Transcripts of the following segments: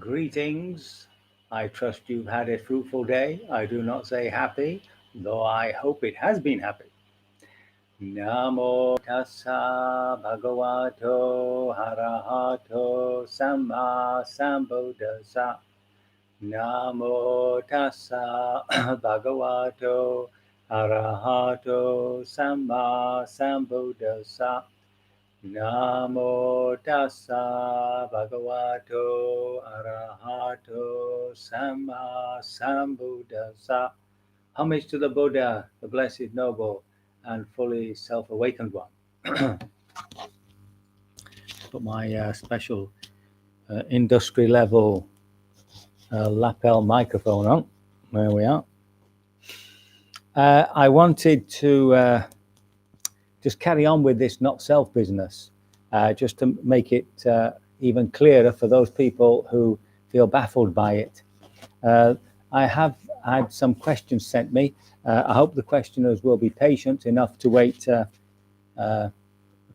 Greetings. I trust you've had a fruitful day. I do not say happy, though I hope it has been happy. Namo tassa bhagavato harahato samma sambuddhassa. Namo tassa bhagavato arahato samma sambuddhassa. Namo tassa bhagavato arahato samma sambuddhassa. Homage to the Buddha, the blessed, noble, and fully self-awakened one. Put my special industry level lapel microphone on. There we are. I wanted to just carry on with this not self business, just to make it even clearer for those people who feel baffled by it. I have had some questions sent me. I hope the questioners will be patient enough to wait a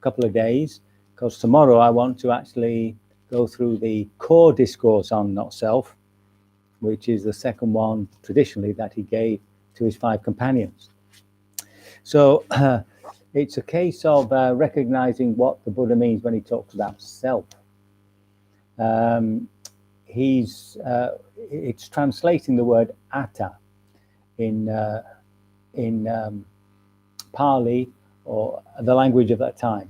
couple of days, because tomorrow I want to actually go through the core discourse on not self, which is the second one traditionally that he gave to his 5 companions. So it's a case of recognizing what the Buddha means when he talks about self. It's translating the word atta in Pali, or the language of that time.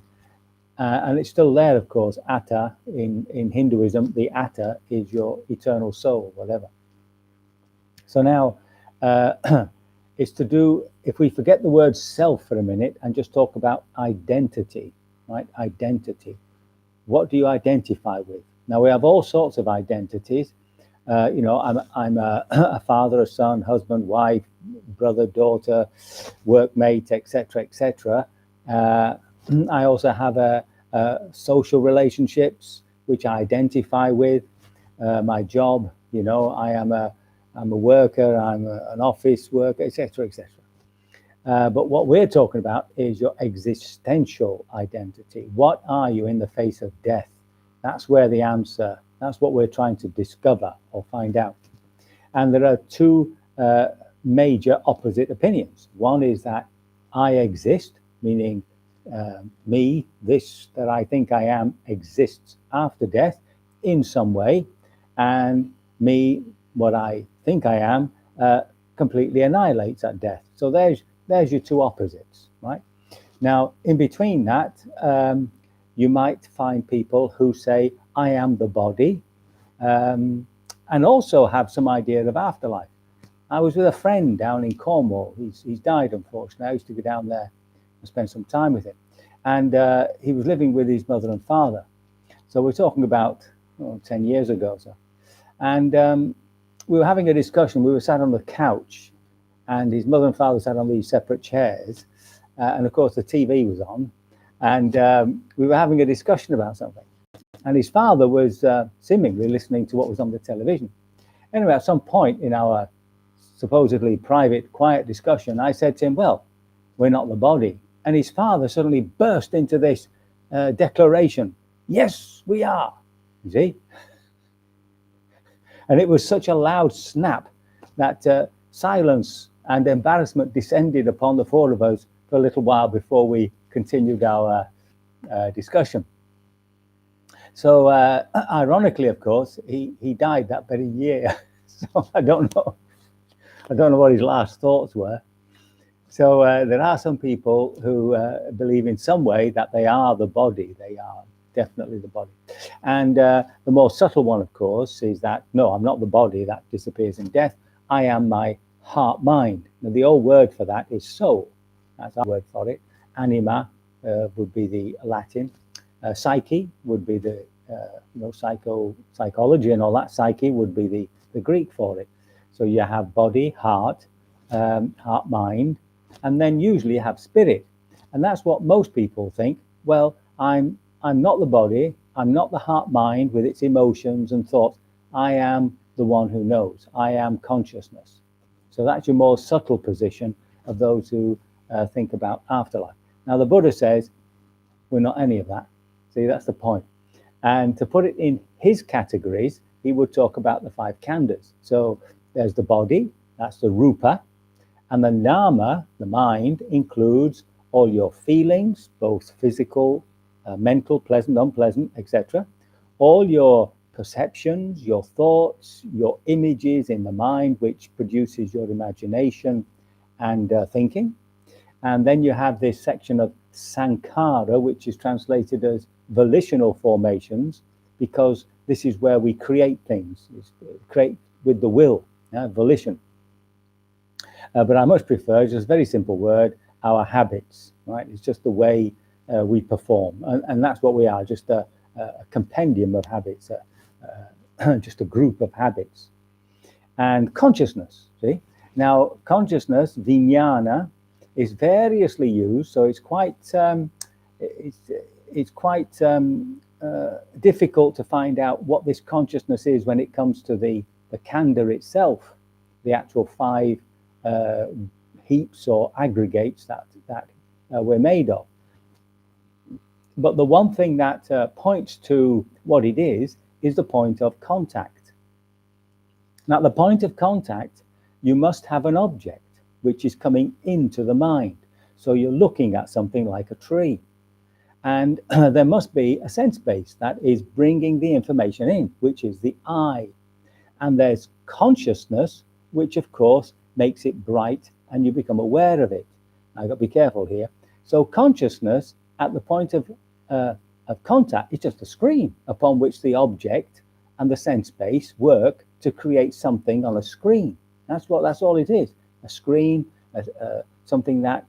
And it's still there, of course. Atta in Hinduism, the atta is your eternal soul, whatever. So now it's to do, if we forget the word self for a minute and just talk about identity, right? Identity. What do you identify with? Now, we have all sorts of identities. I'm a father, a son, husband, wife, brother, daughter, workmate, etc., etc. I also have social relationships, which I identify with. My job, I'm a worker, I'm an office worker, etc., etc. But what we're talking about is your existential identity. What are you in the face of death? That's where the answer, that's what we're trying to discover or find out. And there are 2 major opposite opinions. One is that I exist, meaning me, this that I think I am, exists after death in some way, and me, what I think I am, completely annihilates at death. So there's your 2 opposites, right? Now, in between that, you might find people who say, I am the body, and also have some idea of afterlife. I was with a friend down in Cornwall. He's died, unfortunately. I used to go down there and spend some time with him. And he was living with his mother and father. So we're talking about 10 years ago. And we were having a discussion. We were sat on the couch, and his mother and father sat on these separate chairs. And of course, the TV was on. And we were having a discussion about something. And his father was seemingly listening to what was on the television. Anyway, at some point in our supposedly private, quiet discussion, I said to him, well, we're not the body. And his father suddenly burst into this declaration. Yes, we are. You see? And it was such a loud snap that silence and embarrassment descended upon the 4 of us for a little while before we continued our discussion. So ironically, of course, he died that very year. So I don't know what his last thoughts were. So there are some people who believe in some way that they are the body. They are definitely the body. And the more subtle one, of course, is that, no, I'm not the body. That disappears in death. I am my heart mind. Now, the old word for that is soul. That's our word for it. Anima would be the Latin. Psyche would be the, psychology and all that. Psyche would be the Greek for it. So you have body, heart, heart, mind, and then usually you have spirit. And that's what most people think. Well, I'm not the body. I'm not the heart, mind with its emotions and thoughts. I am the one who knows. I am consciousness. So that's your more subtle position of those who think about afterlife. Now, the Buddha says we're not any of that. See, that's the point. And to put it in his categories, he would talk about the 5 khandhas. So there's the body, that's the rupa, and the nama, the mind, includes all your feelings, both physical, mental, pleasant, unpleasant, etc. All your perceptions, your thoughts, your images in the mind, which produces your imagination and thinking. And then you have this section of sankhara, which is translated as volitional formations, because this is where we create things, create with the will, volition. But I much prefer, just a very simple word, our habits, right? It's just the way we perform. And that's what we are, just a compendium of habits, just a group of habits. And consciousness, see? Now, consciousness, vijnana, is variously used, so it's quite difficult to find out what this consciousness is when it comes to the khandha itself, the actual 5 heaps or aggregates that we're made of. But the one thing that points to what it is the point of contact. Now, at the point of contact, you must have an object which is coming into the mind. So you're looking at something like a tree. And there must be a sense base that is bringing the information in, which is the eye. And there's consciousness, which of course makes it bright and you become aware of it. I've got to be careful here. So consciousness at the point of contact is just a screen upon which the object and the sense base work to create something on a screen. That's all it is. A screen, something that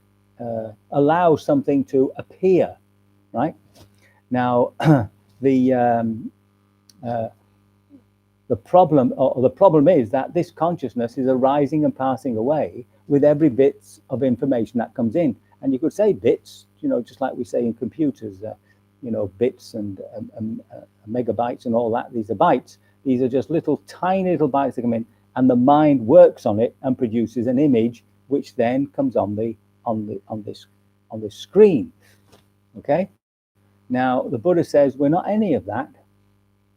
allows something to appear, right? Now, the problem is that this consciousness is arising and passing away with every bit of information that comes in. And you could say bits, just like we say in computers, bits and megabytes and all that. These are bytes. These are just tiny little bytes that come in, and the mind works on it and produces an image, which then comes on this screen. Okay. Now the Buddha says we're not any of that.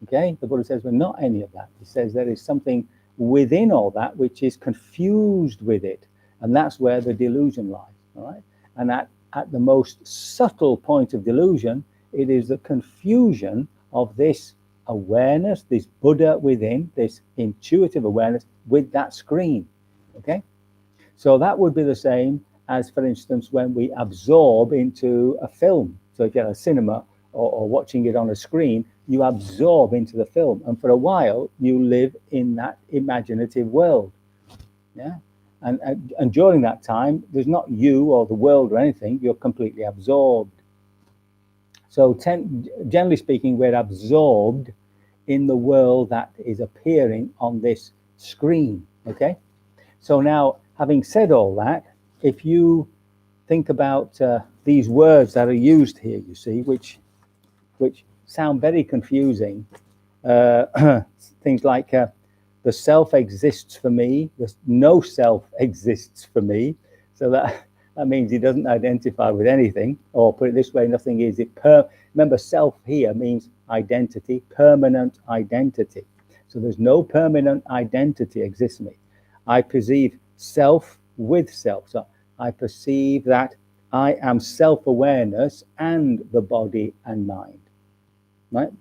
Okay, the Buddha says we're not any of that. He says there is something within all that which is confused with it, and that's where the delusion lies. All right, and at the most subtle point of delusion, it is the confusion of this awareness, this Buddha within, this intuitive awareness with that screen. Okay, so that would be the same as, for instance, when we absorb into a film. So if you're at a cinema or watching it on a screen, you absorb into the film, and for a while you live in that imaginative world. Yeah, and during that time, there's not you or the world or anything. You're completely absorbed. So generally speaking, we're absorbed in the world that is appearing on this screen. Okay, so now, having said all that, if you think about these words that are used here, you see, which sound very confusing. Things like the self exists for me, the no self exists for me. So that means he doesn't identify with anything, or put it this way, nothing is. Remember, self here means identity, permanent identity. So there's no permanent identity exists in me. I perceive self with self. So I perceive that I am self-awareness and the body and mind. Right?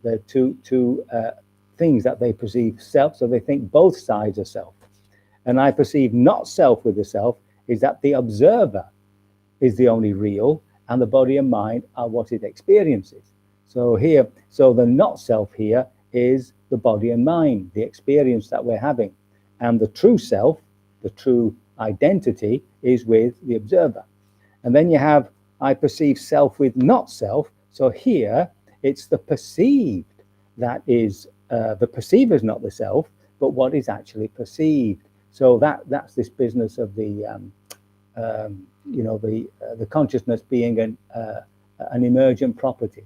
They're two things that they perceive self, so they think both sides are self. And I perceive not self with the self is that the observer is the only real, and the body and mind are what it experiences. So the not self here is the body and mind, the experience that we're having. And the true self, the true identity, is with the observer. And then you have I perceive self with not self. So here it's the perceived that is the perceiver is not the self, but what is actually perceived. So that's this business of the consciousness being an emergent property.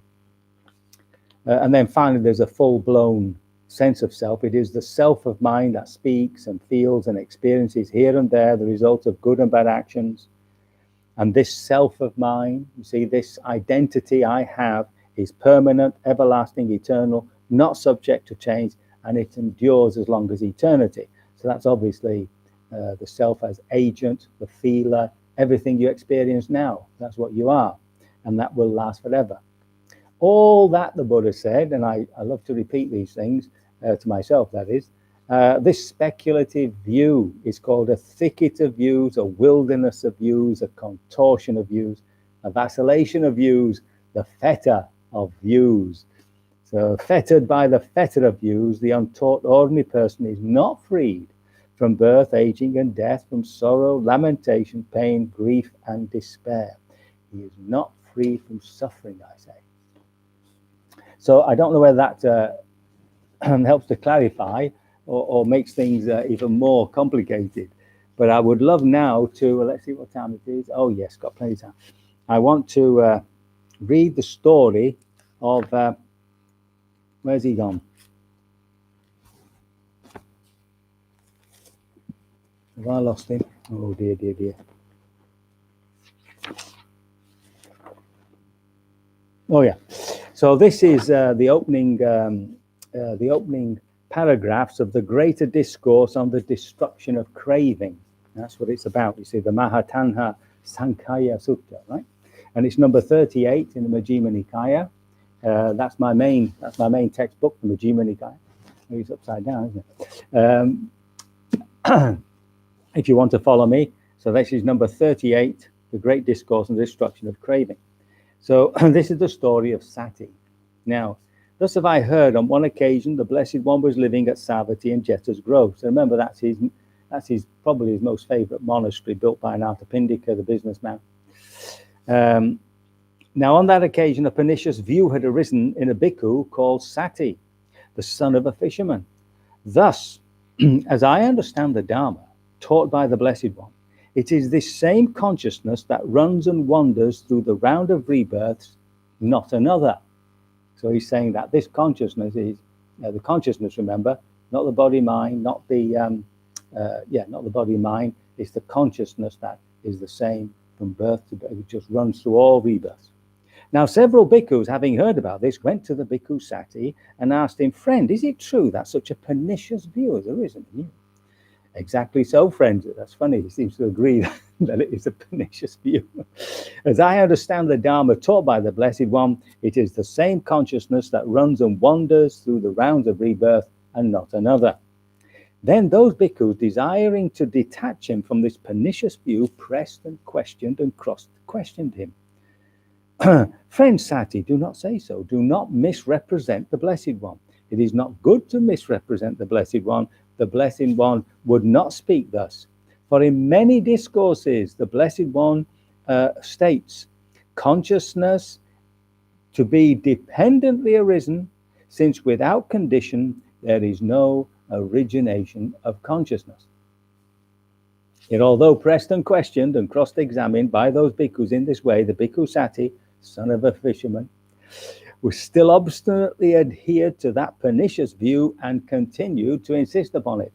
And then finally, there's a full-blown sense of self. It is the self of mind that speaks and feels and experiences here and there the result of good and bad actions. And this self of mine, you see, this identity I have is permanent, everlasting, eternal, not subject to change, and it endures as long as eternity. So that's obviously the self as agent, the feeler, everything you experience now. That's what you are, and that will last forever. All that the Buddha said, and I love to repeat these things to myself, that is, this speculative view is called a thicket of views, a wilderness of views, a contortion of views, a vacillation of views, the fetter of views. So fettered by the fetter of views, the untaught ordinary person is not freed from birth, aging, and death, from sorrow, lamentation, pain, grief, and despair. He is not free from suffering, I say. So I don't know whether that helps to clarify or makes things even more complicated. But I would love now to, let's see what time it is. Oh, yes, got plenty of time. I want to read the story of, where's he gone? Have I lost him? Oh, dear, dear, dear. Oh, yeah. So this is the opening paragraphs of the greater discourse on the destruction of craving. That's what it's about. You see, the Mahatanha Sankhya Sutta, right? And it's number 38 in the Majjhima Nikaya. That's my main textbook, the Majjhima Nikaya. It's upside down, isn't it? If you want to follow me, so this is number 38, the Great Discourse on the Destruction of Craving. So this is the story of Sati. Now, thus have I heard on one occasion the Blessed One was living at Savatthi in Jeta's Grove. So remember, that's his probably his most favorite monastery, built by Anathapindika, the businessman. Now, on that occasion, a pernicious view had arisen in a bhikkhu called Sati, the son of a fisherman. Thus, as I understand the Dharma taught by the Blessed One, it is this same consciousness that runs and wanders through the round of rebirths, not another. So he's saying that this consciousness is the consciousness. Remember, not the body mind, not the not the body mind. It's the consciousness that is the same from birth to birth. It just runs through all rebirths. Now, several bhikkhus, having heard about this, went to the bhikkhu Sati and asked him, "Friend, is it true that such a pernicious view has arisen in you?" Exactly so, friends. That's funny. He seems to agree that it is a pernicious view. As I understand the Dharma taught by the Blessed One, it is the same consciousness that runs and wanders through the rounds of rebirth and not another. Then those bhikkhus, desiring to detach him from this pernicious view, pressed and questioned and cross-questioned him. Friend Sati, do not say so. Do not misrepresent the Blessed One. It is not good to misrepresent the Blessed One. The Blessed One would not speak thus. For in many discourses, the Blessed One states consciousness to be dependently arisen, since without condition there is no origination of consciousness. Yet although pressed and questioned and cross-examined by those bhikkhus in this way, the bhikkhu Sati, son of a fisherman, was still obstinately adhered to that pernicious view and continued to insist upon it.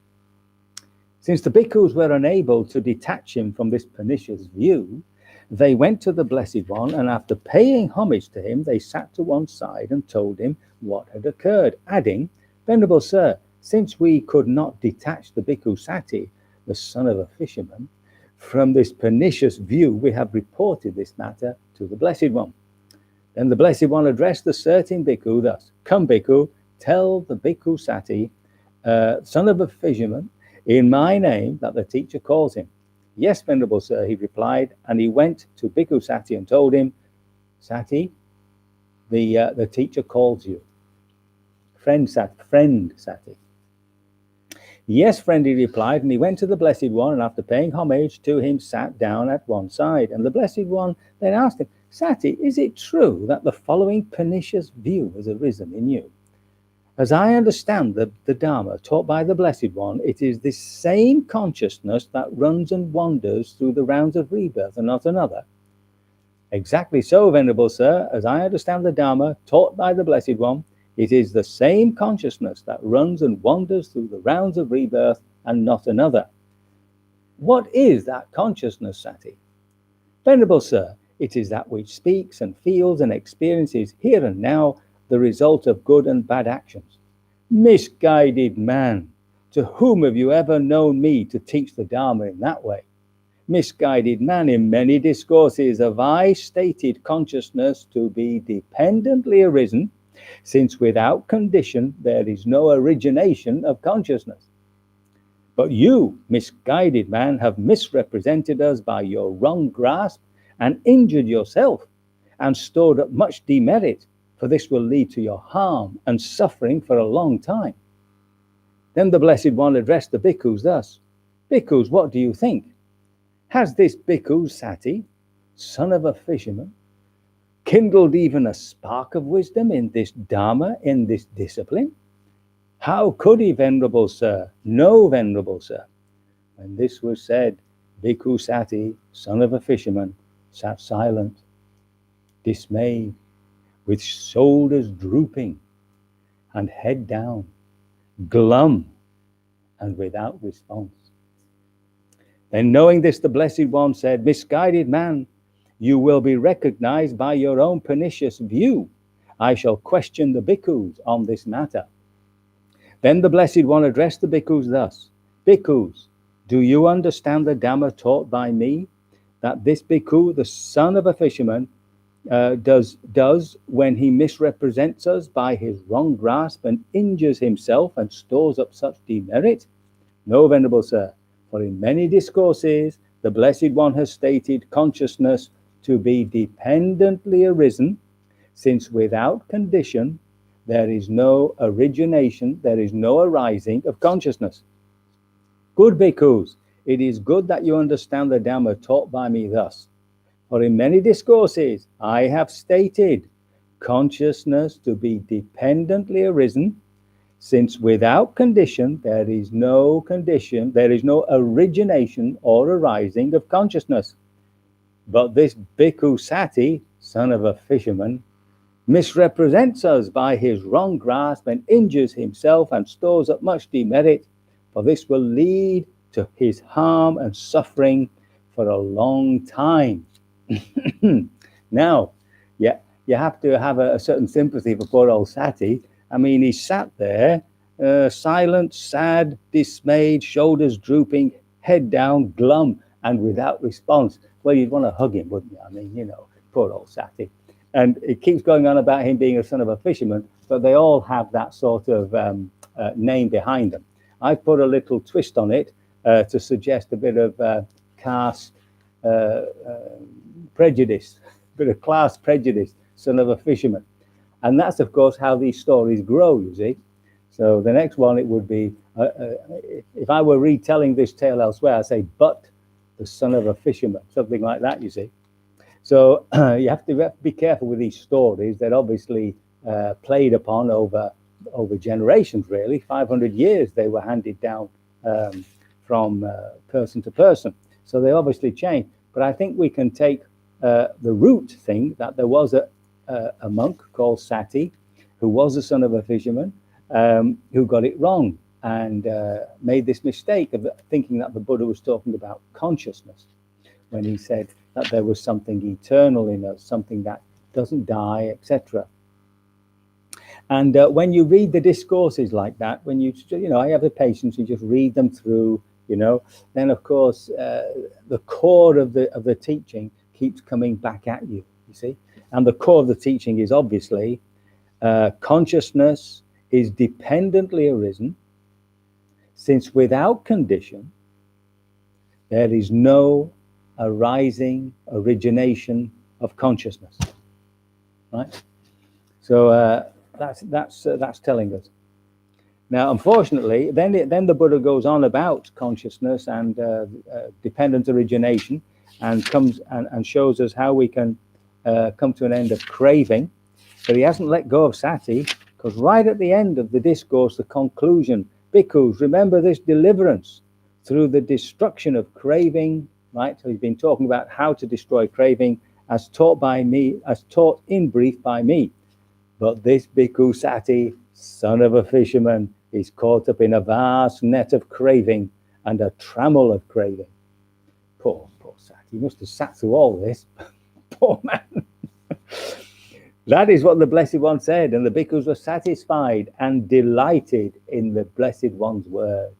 Since the bhikkhus were unable to detach him from this pernicious view, they went to the Blessed One, and after paying homage to him, they sat to one side and told him what had occurred, adding, "Venerable Sir, since we could not detach the bhikkhu Sati, the son of a fisherman, from this pernicious view, we have reported this matter to the Blessed One." Then the Blessed One addressed the certain bhikkhu thus, "Come, bhikkhu, tell the bhikkhu Sati, son of a fisherman, in my name that the teacher calls him." "Yes, Venerable Sir," he replied, and he went to bhikkhu Sati and told him, "Sati, the teacher calls you." Friend Sati. "Yes, friend," he replied, and he went to the Blessed One, and after paying homage to him, sat down at one side. And the Blessed One then asked him, "Sati, is it true that the following pernicious view has arisen in you? As I understand the Dharma taught by the Blessed One, it is this same consciousness that runs and wanders through the rounds of rebirth and not another." "Exactly so, Venerable Sir. As I understand the Dharma taught by the Blessed One, it is the same consciousness that runs and wanders through the rounds of rebirth and not another." "What is that consciousness, Sati?" "Venerable Sir, it is that which speaks and feels and experiences here and now the result of good and bad actions. Misguided man, to whom have you ever known me to teach the Dharma in that way? Misguided man, in many discourses have I stated consciousness to be dependently arisen, since without condition there is no origination of consciousness. But you, misguided man, have misrepresented us by your wrong grasp and injured yourself and stored up much demerit, for this will lead to your harm and suffering for a long time. Then the Blessed One addressed the bhikkhus thus: Bhikkhus, what do you think? Has this bhikkhu Sati, son of a fisherman, kindled even a spark of wisdom in this Dharma, in this discipline? How could he, venerable sir? No, venerable sir. When this was said, bhikkhu Sati, son of a fisherman, sat silent, dismayed, with shoulders drooping and head down, glum and without response. Then knowing this, the Blessed One said, Misguided man, you will be recognized by your own pernicious view. I shall question the bhikkhus on this matter. Then the Blessed One addressed the bhikkhus thus: Bhikkhus, do you understand the Dhamma taught by me, that this bhikkhu, the son of a fisherman, does when he misrepresents us by his wrong grasp and injures himself and stores up such demerit? No, venerable sir, for in many discourses the Blessed One has stated consciousness to be dependently arisen, since without condition there is no origination, there is no arising of consciousness. Good bhikkhus, it is good that you understand the Dhamma taught by me thus. For in many discourses I have stated consciousness to be dependently arisen, since without condition there is no origination or arising of consciousness. But this bhikkhu Sati, son of a fisherman, misrepresents us by his wrong grasp and injures himself and stores up much demerit, for this will lead to his harm and suffering for a long time. Now, yeah, you have to have a certain sympathy for poor old Sati. I mean, he sat there, silent, sad, dismayed, shoulders drooping, head down, glum, and without response. Well, you'd want to hug him, wouldn't you? I mean, you know, poor old Sati. And it keeps going on about him being a son of a fisherman, but they all have that sort of name behind them. I've put a little twist on it to suggest a bit of caste prejudice, a bit of class prejudice, son of a fisherman. And that's, of course, how these stories grow, you see. So the next one, it would be, if I were retelling this tale elsewhere, I'd say, but the son of a fisherman, something like that, you see. So you have to be careful with these stories. They're obviously played upon over generations, really. 500 years they were handed down from person to person. So they obviously change. But I think we can take the root thing, that there was a monk called Sati, who was the son of a fisherman, who got it wrong and made this mistake of thinking that the Buddha was talking about consciousness when he said that there was something eternal in us, something that doesn't die, etc. And when you read the discourses like that, when you know, I have the patience, you just read them through, you know, then of course the core of the teaching keeps coming back at you, you see. And the core of the teaching is obviously consciousness is dependently arisen, since without condition there is no arising, origination of consciousness, right? So that's telling us. Now, unfortunately, then the Buddha goes on about consciousness and dependent origination, and comes and shows us how we can come to an end of craving. But he hasn't let go of Sati, because right at the end of the discourse, the conclusion, bhikkhus, remember this deliverance through the destruction of craving, right? So he's been talking about how to destroy craving as taught by me, as taught in brief by me. But this bhikkhu Sati, son of a fisherman, is caught up in a vast net of craving and a trammel of craving. Poor Sati, he must have sat through all this. Poor man. That is what the Blessed One said, and the bhikkhus were satisfied and delighted in the Blessed One's words.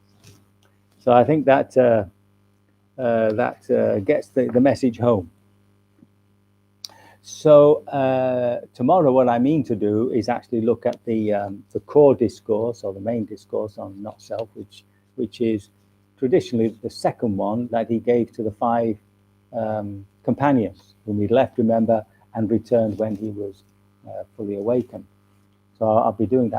So I think that gets the message home. So tomorrow, what I mean to do is actually look at the core discourse, or the main discourse on not self, which is traditionally the second one that he gave to the 5 companions whom he left, remember, and returned when he was fully awakened. So I'll be doing that.